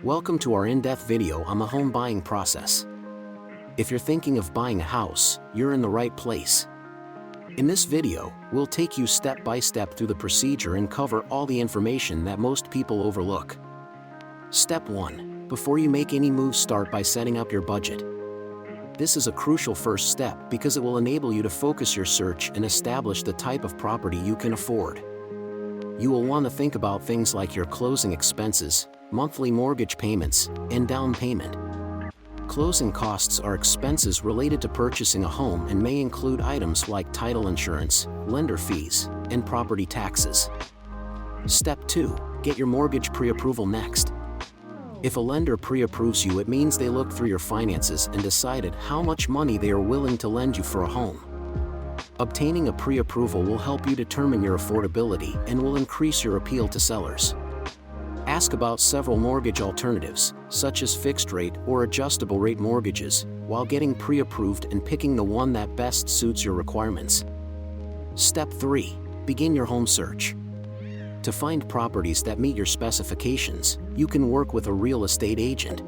Welcome to our in-depth video on the home buying process. If you're thinking of buying a house, you're in the right place. In this video, we'll take you step by step through the procedure and cover all the information that most people overlook. Step 1. Before you make any moves, start by setting up your budget. This is a crucial first step because it will enable you to focus your search and establish the type of property you can afford. You will want to think about things like your closing expenses, monthly mortgage payments, and down payment. Closing costs are expenses related to purchasing a home and may include items like title insurance, lender fees, and property taxes. Step 2. Get your mortgage pre-approval next. If a lender pre-approves you, it means they looked through your finances and decided how much money they are willing to lend you for a home. Obtaining a pre-approval will help you determine your affordability and will increase your appeal to sellers. Ask about several mortgage alternatives, such as fixed-rate or adjustable-rate mortgages, while getting pre-approved and picking the one that best suits your requirements. Step 3. Begin your home search. To find properties that meet your specifications, you can work with a real estate agent.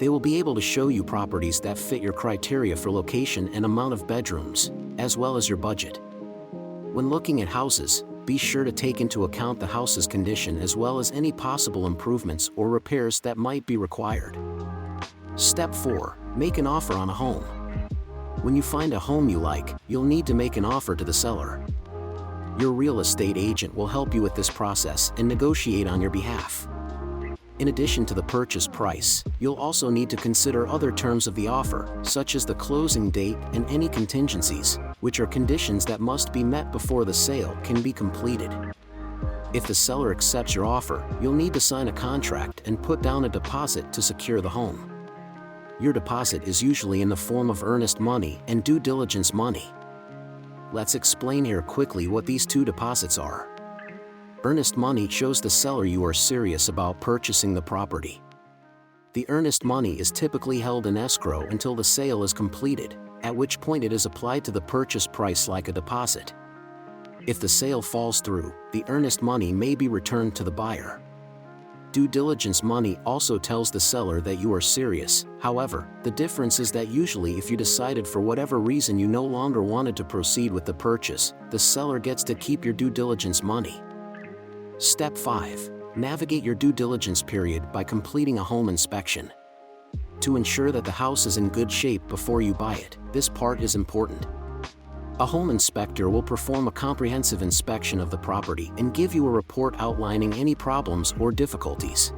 They will be able to show you properties that fit your criteria for location and amount of bedrooms, as well as your budget. When looking at houses, be sure to take into account the house's condition as well as any possible improvements or repairs that might be required. Step 4. Make an offer on a home. When you find a home you like, you'll need to make an offer to the seller. Your real estate agent will help you with this process and negotiate on your behalf. In addition to the purchase price, you'll also need to consider other terms of the offer, such as the closing date and any contingencies, which are conditions that must be met before the sale can be completed. If the seller accepts your offer, you'll need to sign a contract and put down a deposit to secure the home. Your deposit is usually in the form of earnest money and due diligence money. Let's explain here quickly what these two deposits are. Earnest money shows the seller you are serious about purchasing the property. The earnest money is typically held in escrow until the sale is completed, at which point it is applied to the purchase price like a deposit. If the sale falls through, the earnest money may be returned to the buyer. Due diligence money also tells the seller that you are serious. However, the difference is that usually if you decided for whatever reason you no longer wanted to proceed with the purchase, the seller gets to keep your due diligence money. Step 5. Navigate your due diligence period by completing a home inspection. To ensure that the house is in good shape before you buy it, this part is important. A home inspector will perform a comprehensive inspection of the property and give you a report outlining any problems or difficulties.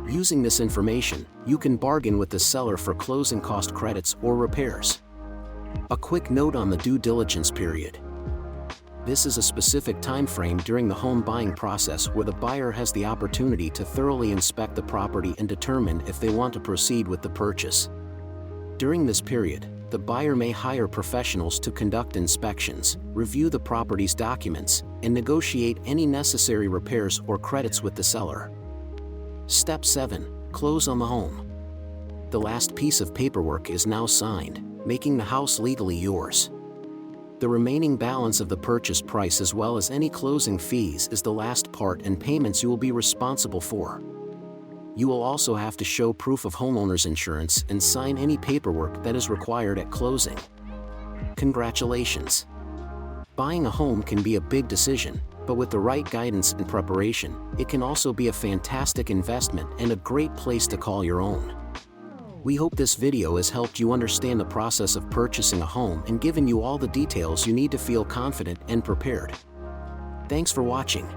Using this information, you can bargain with the seller for closing cost credits or repairs. A quick note on the due diligence period. This is a specific time frame during the home buying process where the buyer has the opportunity to thoroughly inspect the property and determine if they want to proceed with the purchase. During this period, the buyer may hire professionals to conduct inspections, review the property's documents, and negotiate any necessary repairs or credits with the seller. Step 7. Close on the home. The last piece of paperwork is now signed, making the house legally yours. The remaining balance of the purchase price as well as any closing fees is the last part and payments you will be responsible for. You will also have to show proof of homeowner's insurance and sign any paperwork that is required at closing. Congratulations! Buying a home can be a big decision, but with the right guidance and preparation, it can also be a fantastic investment and a great place to call your own. We hope this video has helped you understand the process of purchasing a home and given you all the details you need to feel confident and prepared. Thanks for watching.